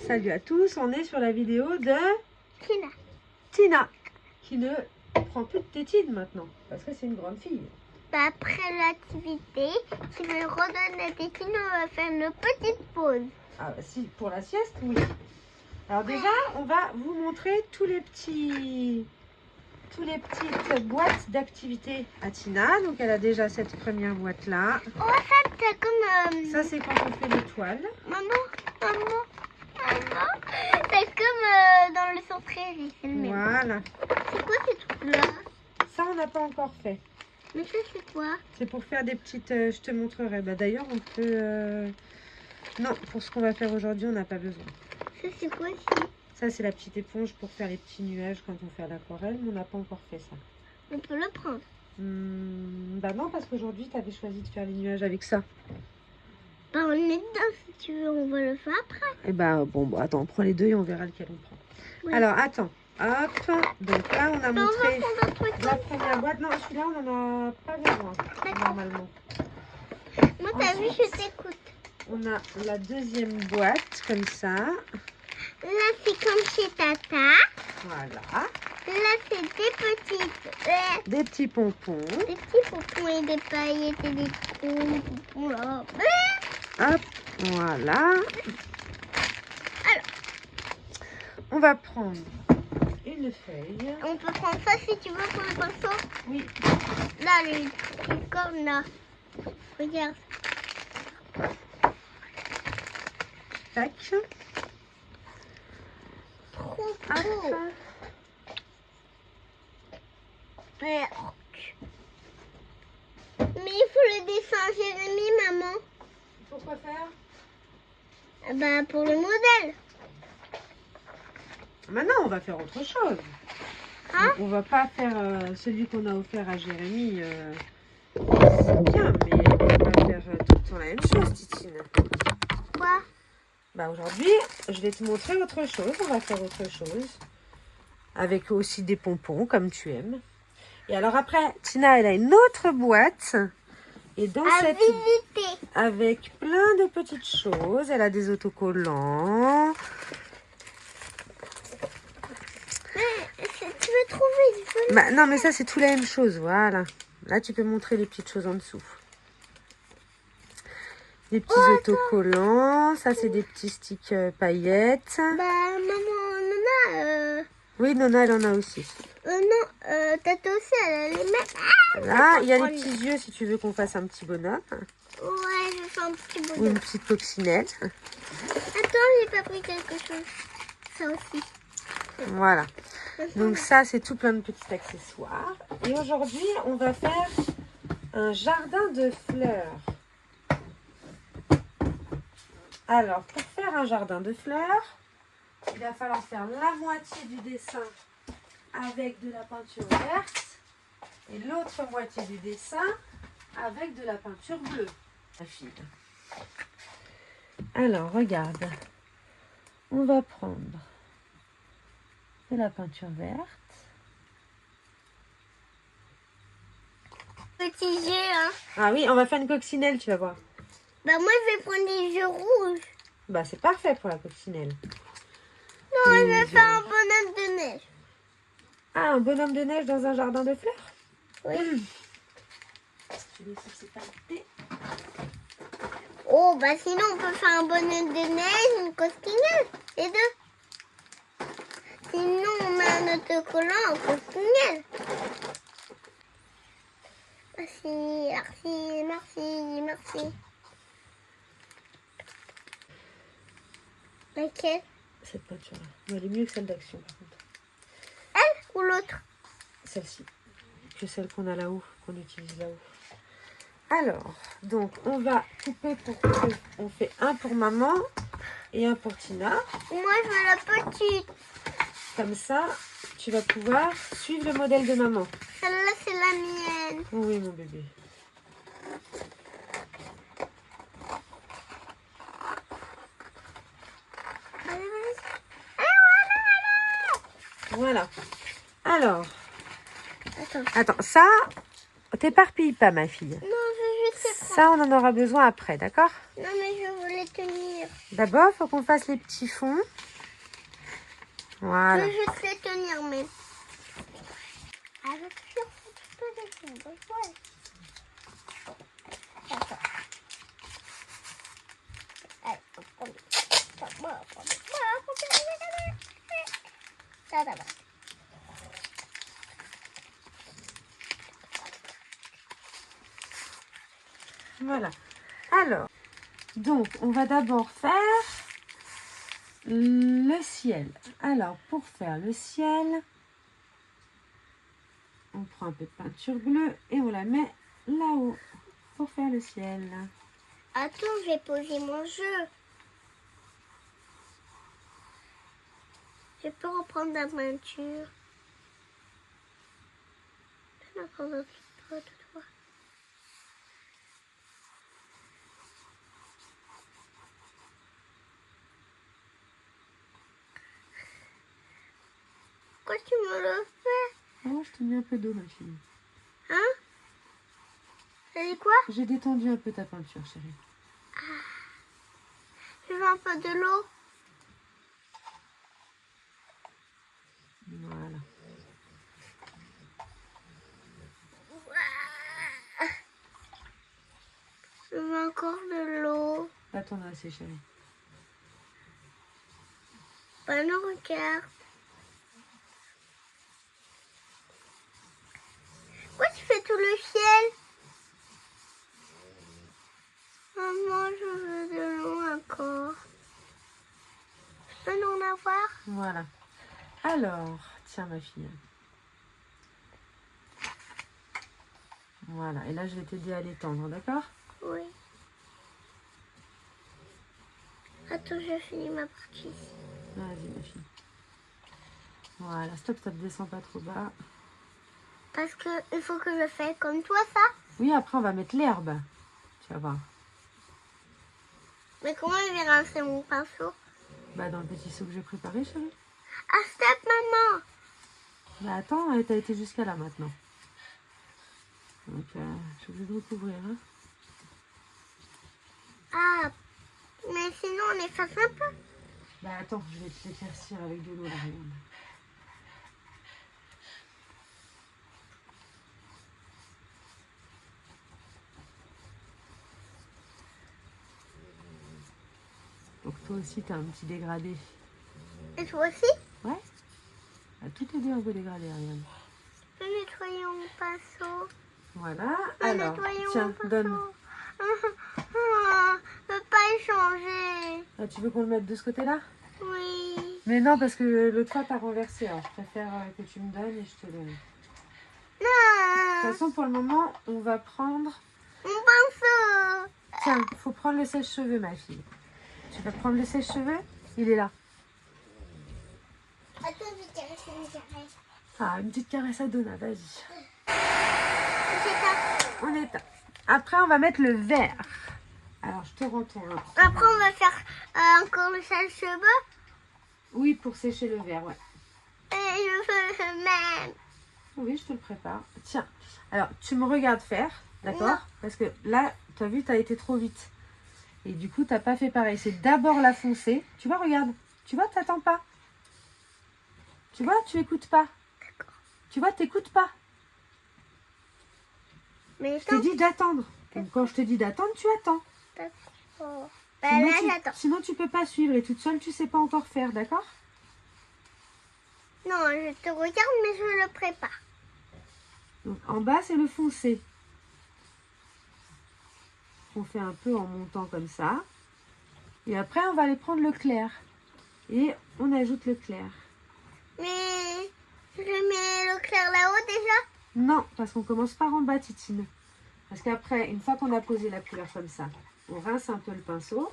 Salut à tous, on est sur la vidéo de Tina. qui ne prend plus de tétine maintenant, parce que c'est une grande fille. Après l'activité, si je me redonne la tétine, on va faire une petite pause. Ah, si, pour la sieste, oui. Alors déjà, on va vous montrer tous les petites boîtes d'activités à Tina. Donc elle a déjà cette première boîte là. On va faire comme... Ça c'est quand on fait l'étoile. Maman. C'est comme dans le centre Eri, c'est le même. Voilà. C'est quoi ces trucs-là? Ça on n'a pas encore fait. Mais ça c'est quoi? C'est pour faire des petites... je te montrerai. Bah, d'ailleurs on peut... Non, pour ce qu'on va faire aujourd'hui, on n'a pas besoin. Ça c'est quoi ici? Ça c'est la petite éponge pour faire les petits nuages quand on fait l'aquarelle, mais on n'a pas encore fait ça. On peut le prendre. Bah non, parce qu'aujourd'hui tu avais choisi de faire les nuages avec ça. Bah on est dedans si tu veux, on va le faire après. Et bah bon, attends, on prend les deux et on verra lequel on prend. Oui. Alors attends, hop, donc là on a Bah, on montré va prendre un truc la comme première boîte. Non, celui-là on n'en a pas besoin normalement. moi t'as vu, je t'écoute. On a la deuxième boîte comme ça. Là c'est comme chez Tata. Voilà. Là c'est des petites... Des petits pompons. Des petits pompons et des paillettes et des gros pompons là. Hop, voilà. Alors. On va prendre une feuille. On peut prendre ça si tu veux pour le pinceau. Oui. Là, les petites cornes là. Regarde. Tac. Trop Hop. beau. Mais il faut le dessin, Jérémy, maman. Pourquoi faire? Bah pour le modèle. Maintenant, on va faire autre chose. Hein? On va pas faire celui qu'on a offert à Jérémy. C'est bien, mais on va faire tout le temps la même chose, Titine. Quoi? Bah aujourd'hui, je vais te montrer autre chose. On va faire autre chose. Avec aussi des pompons, comme tu aimes. Et alors après, Tina, elle a une autre boîte. Et dans À cette... visiter. Avec plein de petites choses. Elle a des autocollants. Tu veux trouver du feu? Bah, non, mais ça, c'est tout la même chose. Voilà. Là, tu peux montrer les petites choses en dessous. Des petits autocollants. Ça, c'est des petits sticks paillettes. Bah maman, Nana, Oui, Nona, elle en a aussi. non, Tata aussi, elle a les mêmes. Là, il y a les petits yeux si tu veux qu'on fasse un petit bonhomme. Ouais, je fais un petit Ou bonhomme. une petite coccinelle. Attends, j'ai pas pris quelque chose. Ça aussi. Voilà. Donc ça, c'est tout plein de petits accessoires. Et aujourd'hui, on va faire un jardin de fleurs. Alors, pour faire un jardin de fleurs, il va falloir faire la moitié du dessin avec de la peinture verte et l'autre moitié du dessin avec de la peinture bleue. La fille. Alors, regarde. On va prendre de la peinture verte. Petit jeu, hein. Ah oui, on va faire une coccinelle, tu vas voir. Bah moi, je vais prendre des jeux rouges. Bah, c'est parfait pour la coccinelle. Non, je vais faire un bonhomme de neige. Ah, un bonhomme de neige dans un jardin de fleurs? Oui. Tu laisses séparer. Oh, bah sinon, on peut faire un bonhomme de neige, une costinelle. Les deux. Sinon, on met un autocollant en costinelle. Merci. Laquelle? Cette peinture-là. Elle est mieux que celle d'Action, par contre. Elle ou l'autre? Celle-ci. Que celle qu'on a là-haut, qu'on utilise là-haut. Alors, donc, on va couper pour que... On fait un pour maman et un pour Tina. Moi, je veux la petite. Comme ça, tu vas pouvoir suivre le modèle de maman. Celle-là, c'est la mienne. Oui, mon bébé. Voilà. Alors, attends, ça, t'éparpilles pas, ma fille. Non, je sais pas. Ça, on en aura besoin après, d'accord? Non, mais je voulais tenir. D'abord, il faut qu'on fasse les petits fonds. Je Voilà. vais juste les tenir, mais... Avec ça, tu peux les tenir. Ouais. D'accord. Allez, on prend. Ça va. Voilà. Alors, donc, on va d'abord faire le ciel. Alors, pour faire le ciel, on prend un peu de peinture bleue et on la met là-haut pour faire le ciel. Attends, je vais poser mon jeu. Je peux reprendre la peinture. Je vais prendre un petit peu de toi. Pourquoi tu me le fais? Oh, je t'ai mis un peu d'eau, ma fille. Hein? C'est quoi? J'ai détendu un peu ta peinture, chérie. Je veux un peu de l'eau. Voilà. Je veux encore de l'eau. Là, t'en as assez, chérie. Ben non, regarde. Pourquoi tu fais tout le ciel? Maman, je veux de l'eau encore. Je peux en avoir? Voilà. Alors, tiens, ma fille. Voilà. Et là, je vais t'aider à l'étendre, d'accord? Oui. Attends, je finis ma partie. Vas-y, ma fille. Voilà. Stop, stop. Descends pas trop bas. Parce que il faut que je fasse comme toi, ça. Oui, après, on va mettre l'herbe. Tu vas voir. Mais comment je vais rincer mon pinceau? Bah, dans le petit seau que j'ai préparé, chérie. Ah, stop, maman. Bah, attends, t'as été jusqu'à là, maintenant. Donc, je suis obligée de recouvrir, hein. Ah, mais sinon on efface un peu. Bah, attends, je vais te l'éclaircir avec de l'eau, là, regarde. Donc, toi aussi, t'as un petit dégradé. Et toi aussi? Ouais? Ah, tout est bien un peu dégradé, regarde. Je peux nettoyer mon pinceau. Voilà. Je peux Alors, nettoyer tiens, mon pinceau. donne. Je peux pas y changer. Ah, tu veux qu'on le mette de ce côté-là? Oui. Mais non, parce que le toit t'a renversé. Alors, je préfère que tu me donnes et je te donne. De toute Non. façon, pour le moment, on va prendre... Mon pinceau. Tiens, faut prendre le sèche-cheveux, ma fille. Tu vas prendre le sèche-cheveux? Il est là. Attends, je caresse une caresse. Ah, une petite caresse à Donna, vas-y. C'est ça. On éteint. Après, on va mettre le vert. Alors, je te rends ton... Après, on va faire encore le sèche-cheveux. Oui, pour sécher le vert, ouais. Et je veux le même. Oui, je te le prépare. Tiens, alors, tu me regardes faire, Non. d'accord? Parce que là, tu as vu, tu as été trop vite. Et du coup, tu n'as pas fait pareil. C'est d'abord la foncer. Tu vois, regarde. Tu vois, tu n'attends pas. Tu vois, tu écoutes pas. D'accord. Tu vois, tu n'écoutes pas. Mais Je t'ai dit d'attendre. Donc, quand je te dis d'attendre, tu attends. D'accord. Bah Sinon, là, j'attends. sinon, tu peux pas suivre. Et toute seule, tu sais pas encore faire, d'accord? Non, je te regarde, mais je le prépare. Donc, en bas, c'est le foncé. On fait un peu en montant comme ça. Et après, on va aller prendre le clair. Et on ajoute le clair. Mais je mets le clair là-haut déjà. Non, parce qu'on commence par en bas, Titine. Parce qu'après, une fois qu'on a posé la couleur comme ça, on rince un peu le pinceau.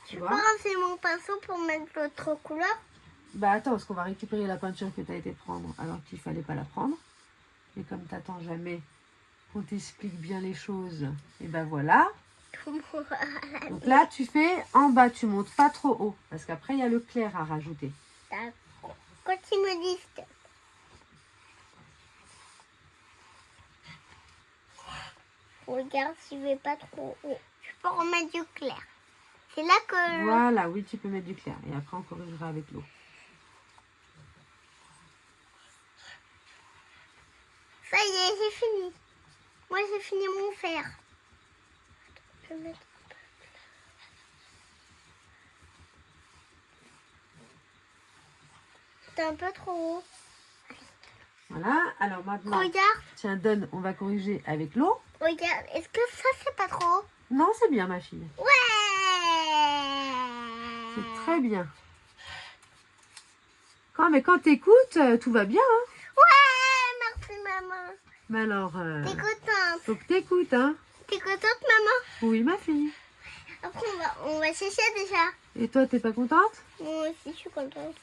Tu Je peux vois? rincer mon pinceau pour mettre l'autre couleur. Bah attends, parce qu'on va récupérer la peinture que tu as été prendre alors qu'il fallait pas la prendre. Et comme tu n'attends jamais qu'on t'explique bien les choses, et ben voilà. Donc là, tu fais en bas, tu montes pas trop haut. Parce qu'après, il y a le clair à rajouter. D'accord. Quand tu me dis stop. Regarde si je vais pas trop haut. Je peux remettre du clair. C'est là que... Voilà, oui, tu peux mettre du clair. Et après, on corrigera avec l'eau. Ça y est, c'est fini. Moi, j'ai fini mon fer. Je vais mettre... C'est un peu trop haut. Voilà, alors maintenant, Regarde, tiens, donne, on va corriger avec l'eau. regarde. Est-ce que ça, c'est pas trop haut? Non, c'est bien, ma fille. Ouais! C'est très bien. Mais quand t'écoutes, tout va bien. Hein. Ouais! Merci, maman. Mais alors, T'es contente? faut que t'écoutes, hein. T'es contente, maman? Oui, ma fille. Après, on va chercher déjà. Et toi, t'es pas contente? Moi aussi, je suis contente.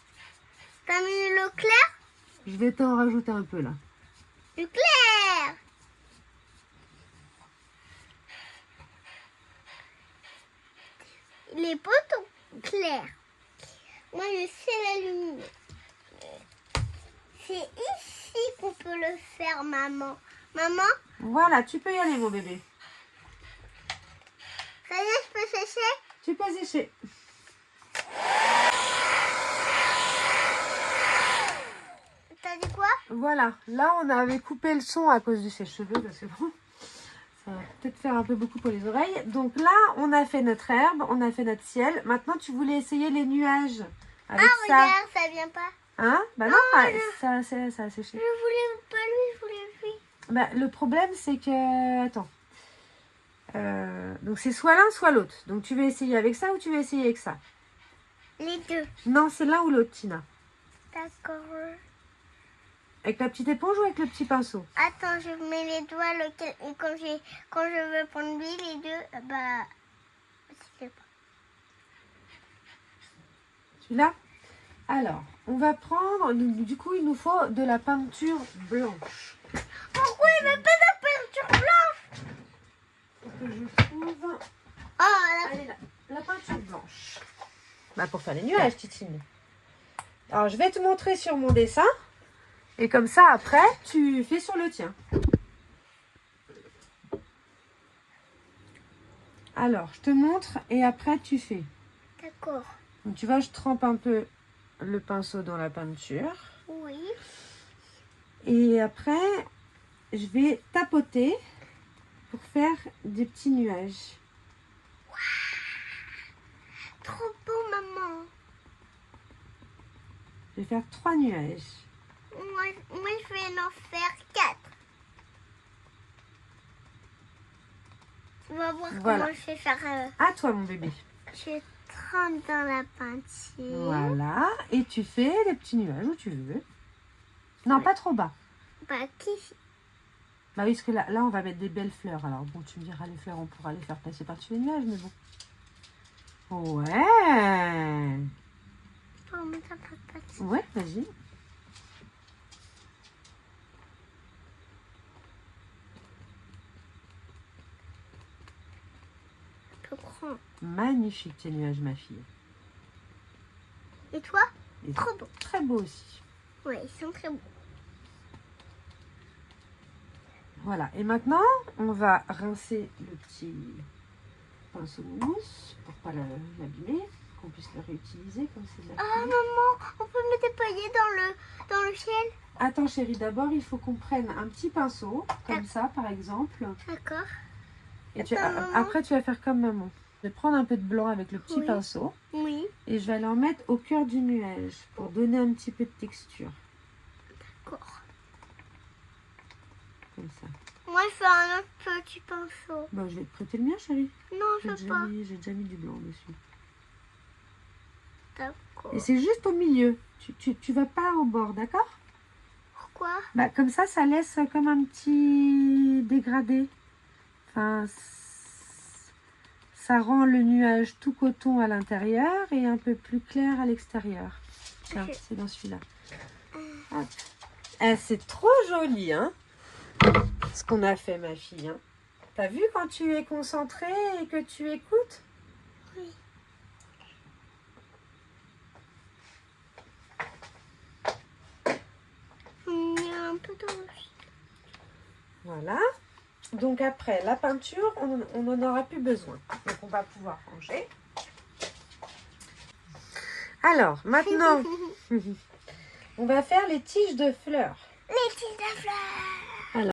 T'as mis l'eau claire? Je vais t'en rajouter un peu, là. Du clair! Les poteaux clairs. Moi, je sais la lumière. C'est ici qu'on peut le faire, maman. Maman, Voilà, tu peux y aller, mon bébé. ça y est, je peux sécher? Tu peux sécher. T'as dit quoi? Voilà, là, on avait coupé le son à cause du sèche-cheveux, parce que bon, ça va peut-être faire un peu beaucoup pour les oreilles. Donc là, on a fait notre herbe, on a fait notre ciel. Maintenant, tu voulais essayer les nuages avec ça. Regarde, ça vient pas. Hein? Bah non, ça a séché. Je voulais pas lui, je voulais lui. Bah, le problème, c'est que... Attends. Donc, c'est soit l'un, soit l'autre. Donc, tu veux essayer avec ça ou tu veux essayer avec ça? Les deux. Non, c'est l'un ou l'autre, Tina. D'accord. Avec la petite éponge ou avec le petit pinceau? Attends, je mets les doigts lequel, et quand je veux prendre lui, les deux, bah, je sais pas. Celui-là? Alors, on va prendre... Du coup, il nous faut de la peinture blanche. Pourquoi il veut pas de peinture blanche? Faut que je trouve... Oh, là. Elle est là. La peinture blanche. Bah, pour faire les nuages, Titine. Alors, je vais te montrer sur mon dessin. Et comme ça, après, tu fais sur le tien. Alors, je te montre et après, tu fais. D'accord. Donc, tu vois, je trempe un peu le pinceau dans la peinture. Oui. Et après, je vais tapoter pour faire des petits nuages. Trop beau, maman. Je vais faire 3 nuages. Moi, je vais en faire 4. Tu vas voir Voilà. comment je vais faire. À toi, mon bébé. Je trempe dans la peinture. Voilà. Et tu fais les petits nuages où tu veux. Non, Ouais. pas trop bas. Bah, qui? Bah oui, parce que là, on va mettre des belles fleurs. Alors bon, tu me diras, les fleurs, on pourra les faire passer par-dessus les nuages, mais bon. Ouais. Oh, mais ça passe pas dessus. Ouais, vas-y. Un peu grand. Magnifique tes nuages, ma fille. Et toi? Et Trop beau. très beau aussi. Ouais, ils sont très beaux. Voilà. Et maintenant, on va rincer le petit pinceau de mousse pour pas l'abîmer, qu'on puisse le réutiliser comme c'est de la Ah, cire. maman, on peut me déployer dans le ciel? Attends, chérie, d'abord, il faut qu'on prenne un petit pinceau, comme ça, par exemple. D'accord. Et Attends, maman. après, tu vas faire comme maman. Je vais prendre un peu de blanc avec le petit Oui. pinceau Oui. et je vais aller en mettre au cœur du nuage pour donner un petit peu de texture, D'accord. comme ça. Moi, je fais un autre petit pinceau. Bon, je vais te prêter le mien, chérie. Non, je veux pas. J'ai déjà mis du blanc dessus. D'accord. Et c'est juste au milieu. Tu vas pas au bord, d'accord? Pourquoi? Bah, comme ça laisse comme un petit dégradé. Enfin, ça rend le nuage tout coton à l'intérieur et un peu plus clair à l'extérieur. Tiens, Ok. c'est dans celui-là. Hop. Eh, c'est trop joli, hein, ce qu'on a fait, ma fille. Hein. T'as vu quand tu es concentrée et que tu écoutes? Oui. Il y a un peu dans le ciel. Voilà. Donc après, la peinture, on n'en aura plus besoin. Donc on va pouvoir ranger. Alors, maintenant, on va faire les tiges de fleurs. Les tiges de fleurs. Alors.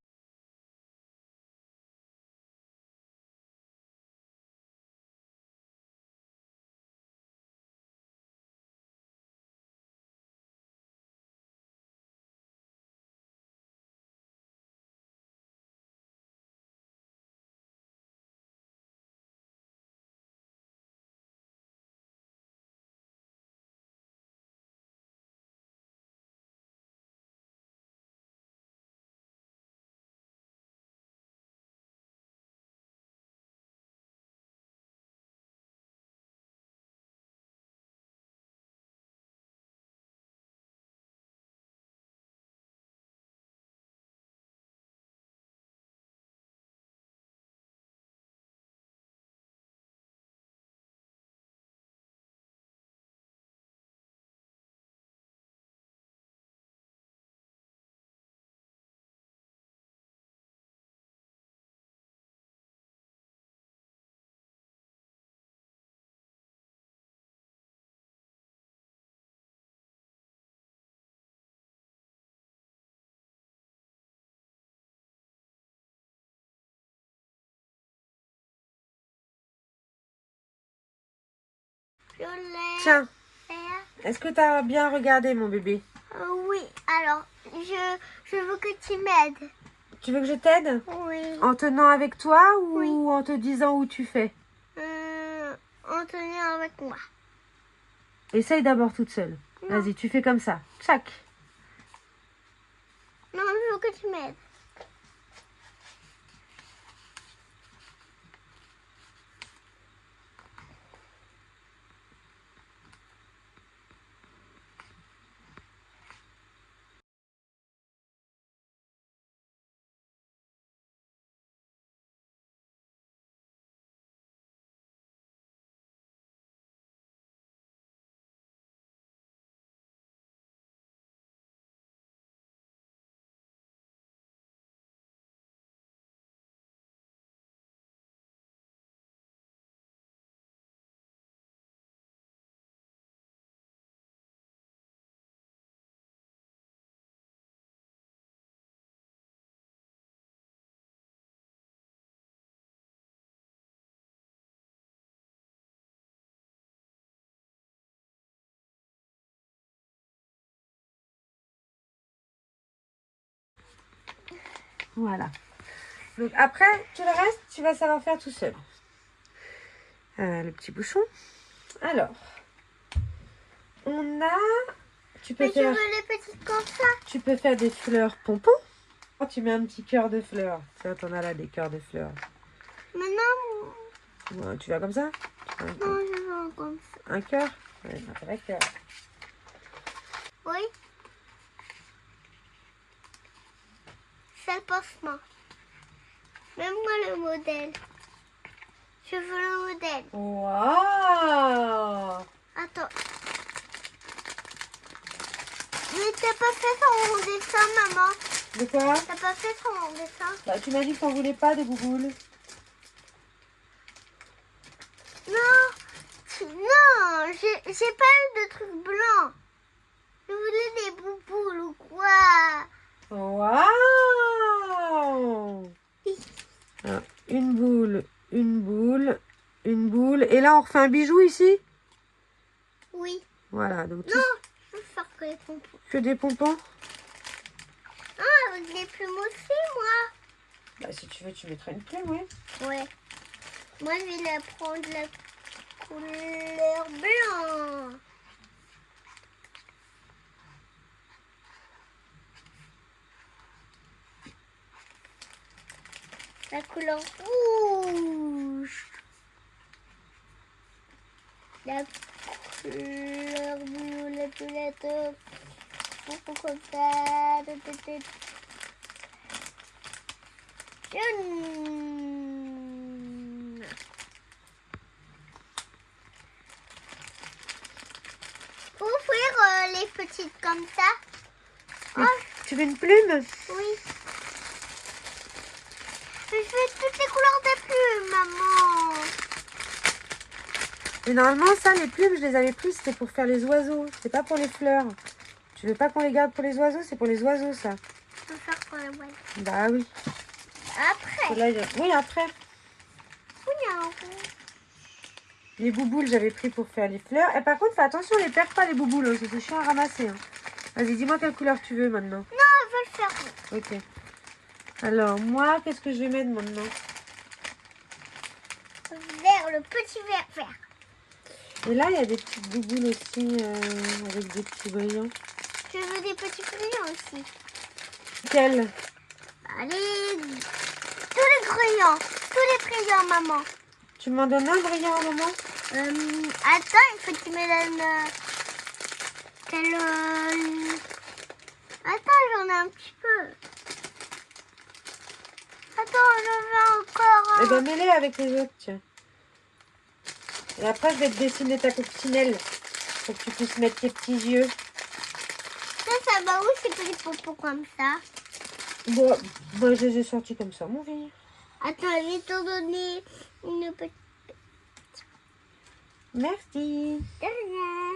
Violet. Tiens, Vert. est-ce que tu as bien regardé, mon bébé? Oui, alors, je veux que tu m'aides. Tu veux que je t'aide? Oui. En tenant avec toi ou Oui. en te disant où tu fais? En tenant avec moi. Essaye d'abord toute seule. Non. Vas-y, tu fais comme ça. Tchac. Non, je veux que tu m'aides. Voilà. Donc après, tout le reste, tu vas savoir faire tout seul. Le petit bouchon. Alors, on a... Tu peux Mais je faire... veux les petites comme ça. Tu peux faire des fleurs pompons. Oh, tu mets un petit cœur de fleurs. Tiens, t'en as là des cœurs de fleurs. Maintenant, Ouais, tu vas comme ça? non, je veux comme ça. Un cœur? Ouais, un vrai cœur. Oui. C'est le pansement. Même moi le modèle. Je veux le modèle. Waouh! Attends. Mais t'as pas fait ton dessin, maman. De quoi? T'as pas fait ton dessin. Bah, tu m'as dit que t'en voulais pas des bouboules. Non, j'ai pas eu de trucs blancs. Je voulais des bouboules ou quoi. Waouh! Ah, une boule, une boule, une boule. Et là, on refait un bijou ici? Oui. Voilà, donc Non, je veux faire que les pompons. que des pompons. Ah, avec des plumes aussi, moi. Bah, si tu veux, tu mettras une plume, oui. Ouais. Moi, je vais la prendre la couleur blanc. La couleur rouge. La couleur violette, violette. Comme ça. Jaune. Pour faire les petites comme ça. Oh, Tu veux une plume? oui. Je fais toutes les couleurs des plumes, maman. Mais normalement, ça, les plumes, je les avais prises, c'était pour faire les oiseaux. C'est pas pour les fleurs. Tu veux pas qu'on les garde pour les oiseaux? C'est pour les oiseaux, ça. Je peux faire pour les oiseaux. Bah oui. Après. Là, oui, après. Miaou. Les bouboules, j'avais pris pour faire les fleurs. Et par contre, fais attention, les perds pas les bouboules. Hein. C'est chiant à ramasser. Hein. Vas-y, dis-moi quelle couleur tu veux maintenant. Non, je veux le faire. Ok. Alors, moi, qu'est-ce que je vais mettre maintenant? Vert, le petit vert vert. Et là, il y a des petites bouboules aussi avec des petits brillants. Je veux des petits crayons aussi. Quels? Allez, tous les crayons, maman. Tu m'en donnes un brillant à un moment? Attends, il faut que tu me donnes Attends, j'en ai un petit peu. Attends, j'en veux encore. Eh ben, mets-les avec les autres, tiens. Et après, je vais te dessiner ta coccinelle pour que tu puisses mettre tes petits yeux. Ça va où ces petits pompons comme ça? Bon, moi, je les ai sortis comme ça, mon fille. Attends, je vais te donner une petite... Merci. De rien.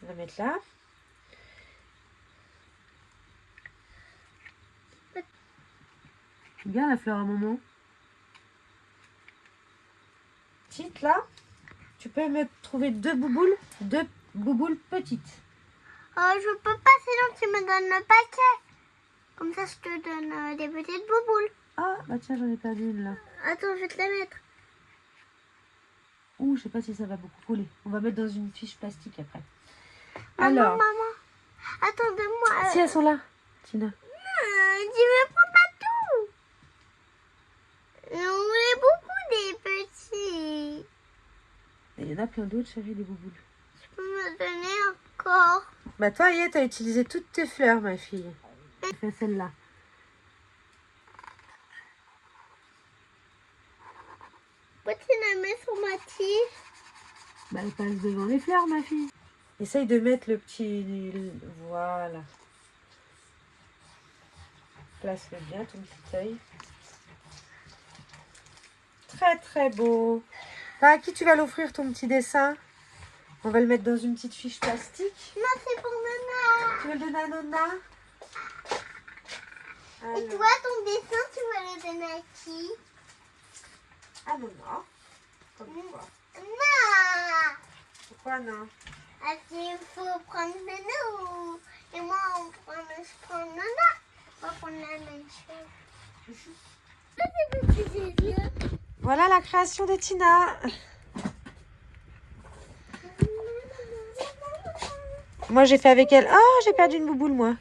On va mettre là. Bien la fleur à maman. Petite là. Tu peux me trouver deux bouboules petites. Je peux pas, sinon tu me donnes le paquet. Comme ça, je te donne des petites bouboules. Ah, bah tiens, j'en ai perdu une là. Attends, je vais te la mettre. Ouh, je sais pas si ça va beaucoup couler. On va mettre dans une fiche plastique après. Maman. Attends, donne-moi. Si elles sont là, Tina. Tu me prends pas tout. On voulait beaucoup des petits. Il y en a plein d'autres, chérie, des bouboules. Tu peux me donner encore? Bah toi, Yé, t'as utilisé toutes tes fleurs, ma fille. Je fais celle-là. Pourquoi tu la mets sur ma tige? Bah elle passe devant les fleurs, ma fille. Essaye de mettre le petit... Voilà. Place-le bien, ton petit œil. Très, très beau. À qui tu vas l'offrir, ton petit dessin? On va le mettre dans une petite fiche plastique. Non, c'est pour Nana. Tu veux le donner à Nona? Et toi, ton dessin, tu vas le donner à qui? À Nona. Comme quoi? Non. Pourquoi non? Est-ce qu'il faut prendre Nana ou... Et moi, je prends Nana. On va prendre la même chose. Voilà la création de Tina. Moi, j'ai fait avec elle. Oh, j'ai perdu une bouboule, moi.